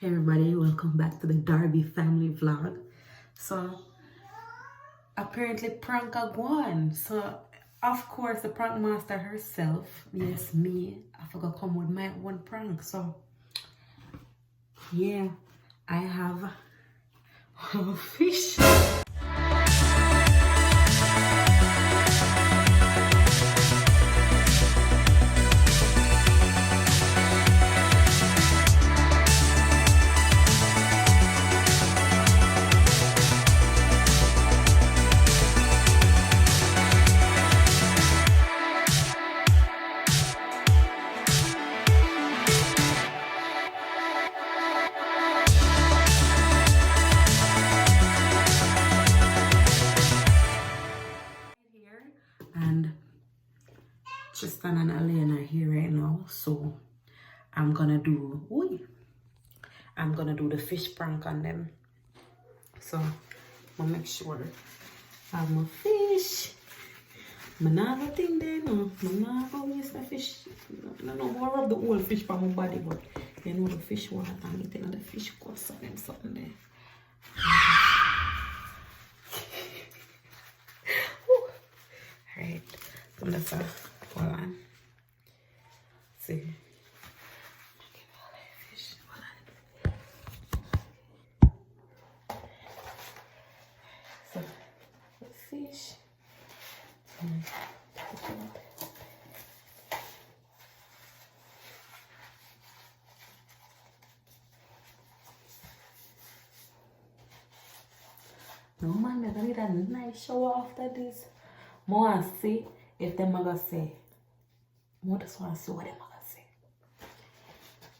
Hey everybody, welcome back to the Darby Family vlog. So apparently prank a one. So of course the prank master herself, yes me, I forgot come with my one prank. So yeah, I have a fish. Here and Tristan and Elaine are here right now, so I'm gonna do the fish prank on them. So I'll make sure I'm a fish. I never think they know. I never waste the fish. No, more rub the whole fish from my body, but you know the fish water and it in the fish cost and something there. Alright, so let's hold on. See. Okay, all the fish. Hold on. So the fish. No man, they're gonna need a nice shower after this. More see if them are gonna say. More just want to see what them are gonna say.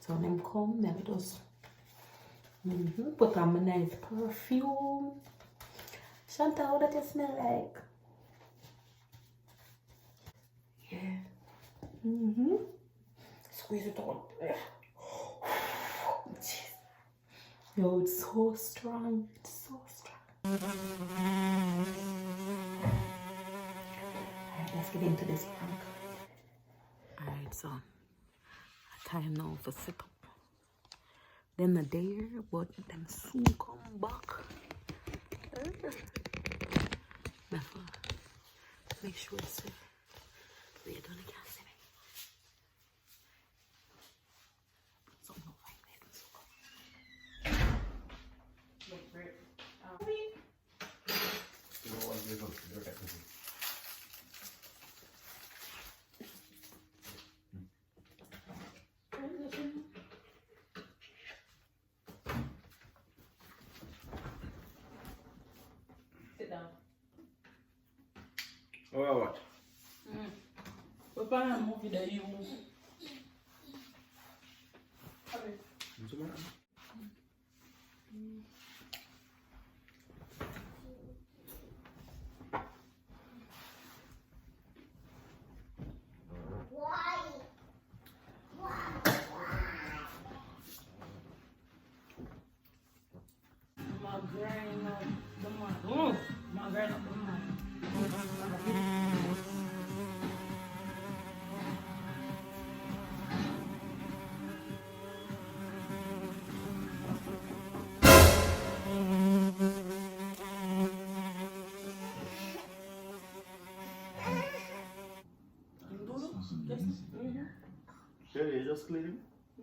So them come, them just put on my nice perfume. Shanta, how that you smell like? Yeah. Squeeze it out. Jeez. Yo, it's so strong. It's so strong. Alright, let's get into this prank. Alright, so time now for sit up. Them not there, but them soon come back. Therefore, make sure it's safe. They don't can't see me. Something like that. Look for it. Sit down. Oh, what? What kind of movie that you move? What's the matter? Yeah, you just cleaning? I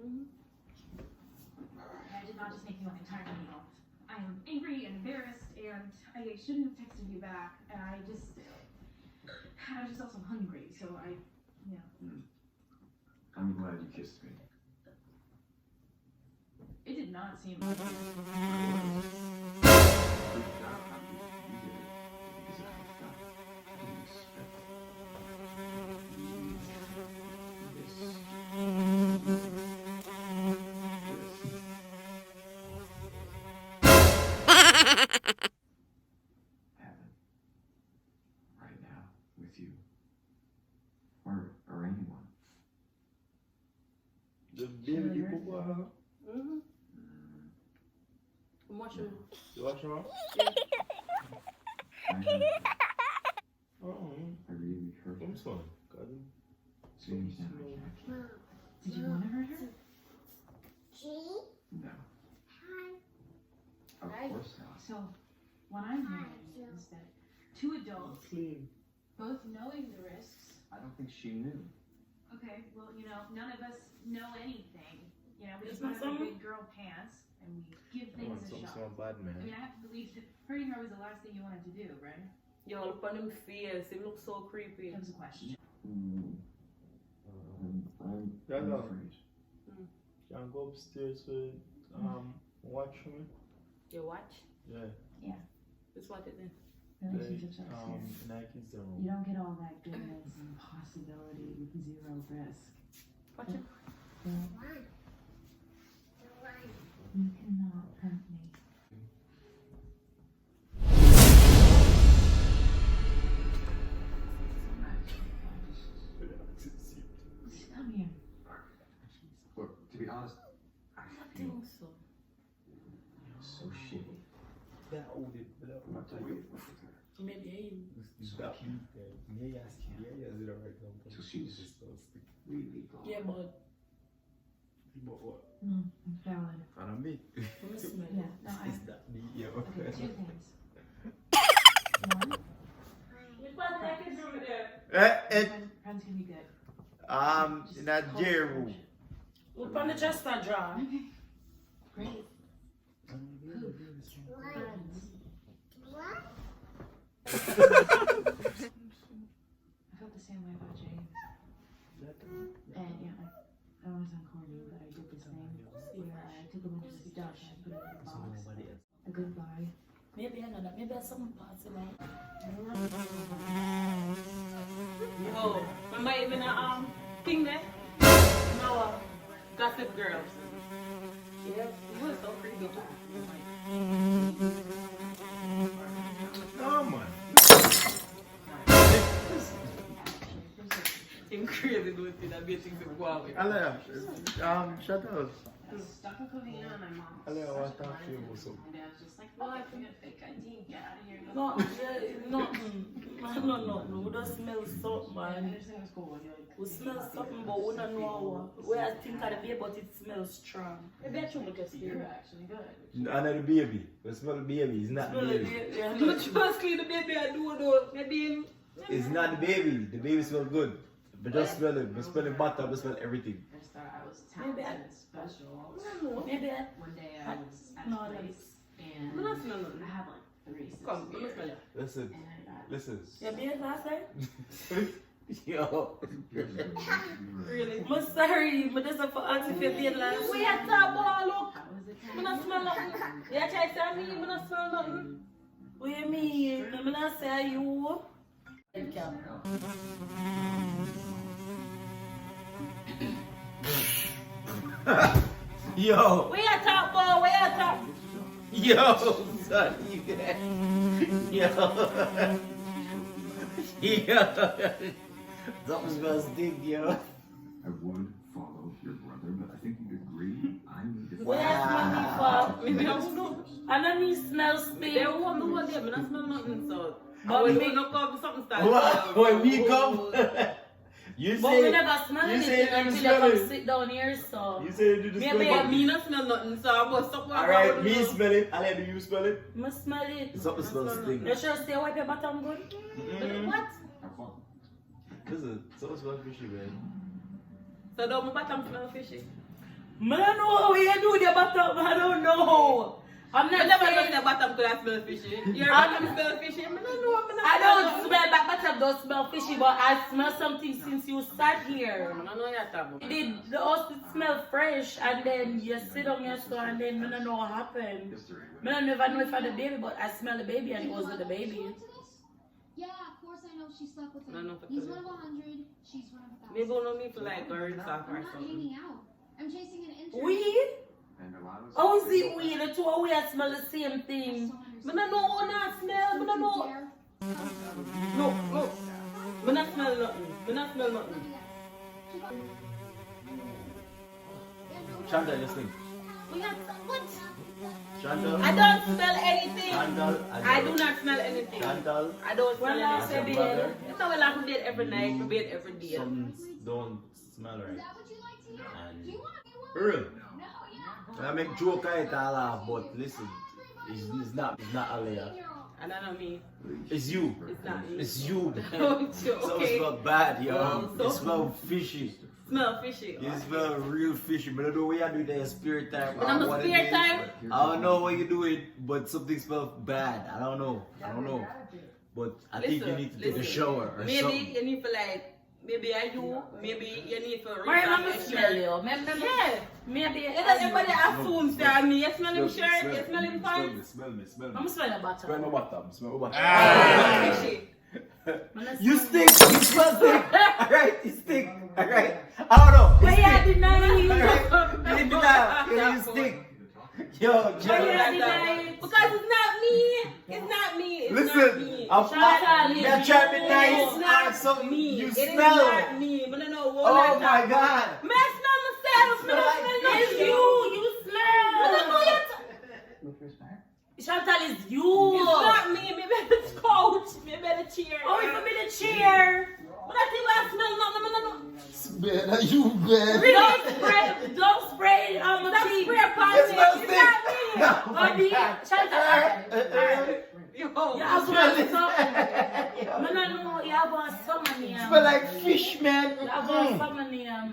did not just make you an entire meal. I am angry and embarrassed, and I shouldn't have texted you back. And I was just also hungry, so I'm glad you kissed me. it did not seem like Heaven. Right now, with you. Or anyone. The baby you put water? Wash your You wash her off? Oh, I really hurt her. I'm sorry. God. So you understand I can't. Did you want to hurt her? No. course not. So, what I'm hearing is that two adults, Clean. both knowing the risks. I don't think she knew. Okay, well, none of us know anything. We It's just not put on something- big girl pants and we give I want things a some shot. bad I man. mean, I have to believe that hurting her was the last thing you wanted to do, right? Yo, look on him face. He looks so creepy. That was a question. I'm Yeah, no. afraid. Can I go upstairs with watch me? You watch? Yeah. Just watch it then. Relationships are upstairs. Nike's You down. don't get all that goodness and possibility with zero risk. Watch it. You cannot hurt me. Come here. Look, to be honest, I I feel think so. so shitty. That old it. I'm not telling you. Maybe he. Stop. Yeah, So she's really gone. Yeah, but But what? No, I'm valid. And me. let me smell Yeah, it. no, I. Is that me? Yeah, Okay, okay. two things. One, Which one that is over there? friends can be good. Just in that close jail room. friendship. Look on the chest and draw. Okay. Great. Friends. I felt the same way about James. And I don't want to sound corny, but I did this thing where I took him into the Dutch and put him in a box. A goodbye. Maybe I know that. Maybe there's some parts in there. Yo, remember even a thing there? No, Gossip Girls. Yeah, it was so creepy. No, man. Him crazy doing things that be things to go away. Alea, shut up. Stuck a codeine on my mom. Alea, I want to talk to you about something. My dad was just like, what? You got a fake ID, get out of here. No, no. We don't smell something, I man. understand it's cool. You're like, We smell something, but we don't know what. We are think of the baby, but it smells strong. Maybe I should just you're feel. actually good. Another baby. We smell the baby. It's not the Smell baby. it, yeah. No, trust me, the baby I do though. Maybe. It's not the baby. The baby smells good. But just smell it. We smell the butter. We smell everything. I just thought I was Maybe talented and special. Maybe I. One day I was at No, a no. place and I'm not smelling I it. had like 3 sips Come, of let me beer. smell it. Listen. And I got Listen. Yeah, beer last night? Yo. Really? I'm sorry, but this is for asking for beer last night. We had top ball, look. how was it? I'm not smell nothing. Yeah, try to tell me, I'm not smell nothing. What do you mean? I'm not say you. Yo. We are top ball, we are top. Yo, son, you get Yo. Yo. Something smells stink, yo. I would follow your brother, but I think you'd agree I need to What else smell me for? Maybe I don't know. I don't need smell stink. They won't know what they are, but I smell nothing, so. But When we- we look up something starts. What? When we come, you But we say never smell you say anything you until smell you come it. sit down here, so. You say you do the Maybe smell. But me not smell nothing, so I must stop. Alright, me smell it. I let you smell it. I smell it. Something smells stink. You sure stay wipe your bottom good? What? have fun. Listen, something smells fishy, man. So don't my bottom smell fishy. I don't know how you do the bottom. I don't know. I'm I not never know saying. the bottom could smell fishy. Your bottom smell fishy. I don't know. I don't smell that bottom don't smell fishy, but I smell something since you sat here. I don't know you're talking The house smell fresh, and then you sit on your store, and then I don't know what happened. I don't never know if I the baby, but I smell the baby, and it was with the baby. Yeah, of course I know she slept with I him. know for He's sure. one of 100, she's one of 1,000. Maybe we know me for like a rinse off I'm or not something. hanging out. I'm chasing an intern. Weed? And allows How is it weed? The two of we smell the same thing. I don't know what I smell. I don't know. Look. I not smell nothing. I not smell nothing. Chantal, you stink. What? Chantal. I don't smell anything. Chantal. I do not smell anything. Chantal. I don't smell Well, I anything. said Your brother. You know, we like to date every night, we date every day. Some don't smell Is right. that what you like to hear? And Do you want to be one? Earl, No, yeah. I make joke I laugh, but listen, It's not Aliyah. I don't know me. It's you. It's not me. It's you. Don't you? So it Okay. smell bad, yo. So- It smell fishy. Smell fishy. You smell real fishy. But I don't know what you do in your spare time. When I'm or a what it spare is. time? I don't know what you doing, but something smells bad. I don't know. But I think you need to take a shower or maybe something. you need to like, maybe I do. Maybe you need to. Why am I refresh smell your- you? Yeah. Maybe Everybody assumes that me. You smell him shirt. You smell him pants. Smell me. I'm smelling butter. Smell my bottom. Smell my bottom. Fishy. You stink. You smell stink. Alright, you stink. Alright. I don't know. Why you denying you? You need to die. You stink. Yo, Why Joe. you denying? Because it's not me. It's not me. It's not Listen, me. I'm trying to be It's nice. not Something me. you It is smell. not me. But I know what Oh my God. Man, I smell myself. Man, I smell It's you. you smell. But I know you. Chantal is you. It's not me. Maybe it's coach. Maybe the chair. Oh, it could be the chair. But I think I smell nothing. I know. Man, you bad. Don't spray it on my That teeth. spray upon It me. smells It's stink. not me. Oh, the Chantal. Yo. You have got something. No. You have got some name. Smell like fish, man. You have got some name.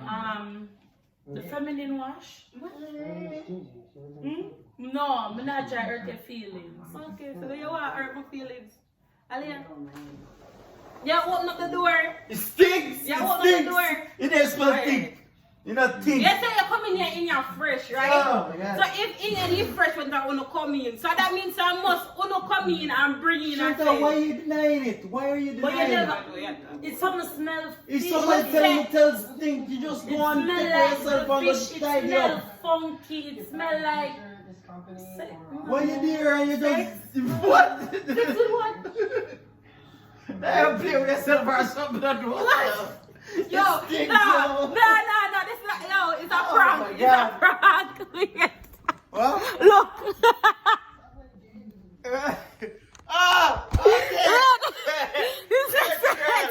The feminine wash. No, I'm not trying to hurt your feelings. Okay, so you want to hurt my feelings. Aliyah. Yeah, open up the door. It stinks. Yeah, It open the stinks. door. It doesn't smell stink. You not think. You say you come in here in your fresh, right? Oh my God. So if in any fresh when that wanna come in, so that means I must wanna come in and bring in and Chantal, why are say. you denying it? Why are you But you denying never. it? It's something smell. If fish. someone telling you tell stink, you just It go and smell take like yourself the and go fish. It tidy smell up. funky. It smell like. Why you there and you just what? This is what? I play with yourself or something. What? Yo, no, stink, no, yo. this is not, yo, it's a Oh prank. my It's God. a prank. What? Look. Ah! This is sex.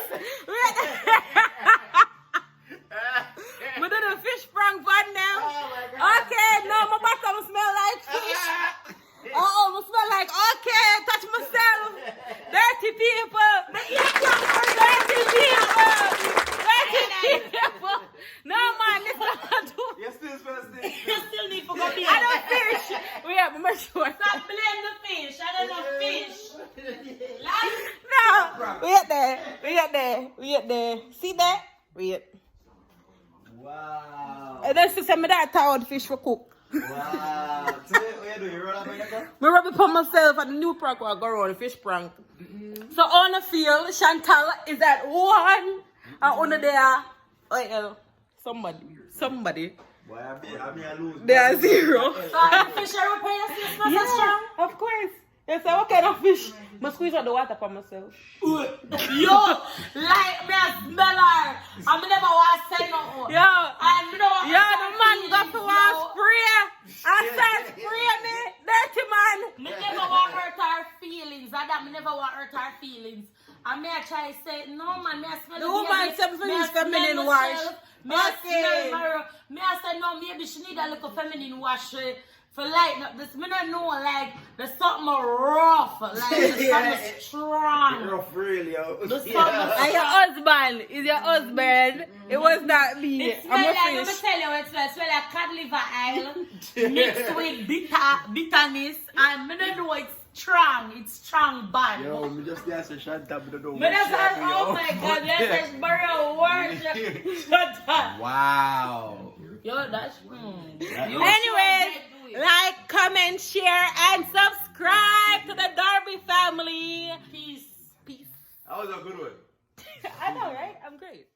We did a fish prank one now. Okay, no, my bottom smell like fish. Oh, I smell like, okay, touch myself. Dirty people. Dirty people. No, man, this not do. You still smell stink. You still need to go be. I don't fish. We have to make sure. Stop blaming the fish. I don't know fish. No. Wait there. See that? Wait. Wow. And then she said me that tired fish for cook. Wow. So what you do? You run up on your car? Me rub it for myself and the new prank will go around, the fish prank. So on the field, Chantal is at one. And under there, well, somebody. Boy, I mean, I lose. They are zero. So the fish are repairing this not so strong. Of course. Yes, what kind of fish? I squeeze out the water for myself. Yo, like me a smell her. I never want to say nothing. Yo, I don't want the man got to want spray. I said spray me, dirty man. Me never want hurt her feelings. I never want hurt her feelings. And me I try to say, no man, me I smell The woman said for use feminine wash. Me I Okay. smell her. Me I say, no, maybe she need a little feminine wash for lighten up this. Me I know, like, there's something rough. Like, there's something strong. Rough, really, yo. There's And something your husband is your husband. It was not me. It smell I'm a like, let me fish. tell you what it smells. It smell like cod liver oil mixed with bitterness. And me don't know it's strong. It's strong bad. Yo, me just dance a shot tap, but I don't Me just like, oh my God, let's just borrow word. Shut up. Wow. Yo, that's... Anyways, like, comment, share, and subscribe to the Darby family. Peace. Peace. That was a good one. I know, right? I'm great.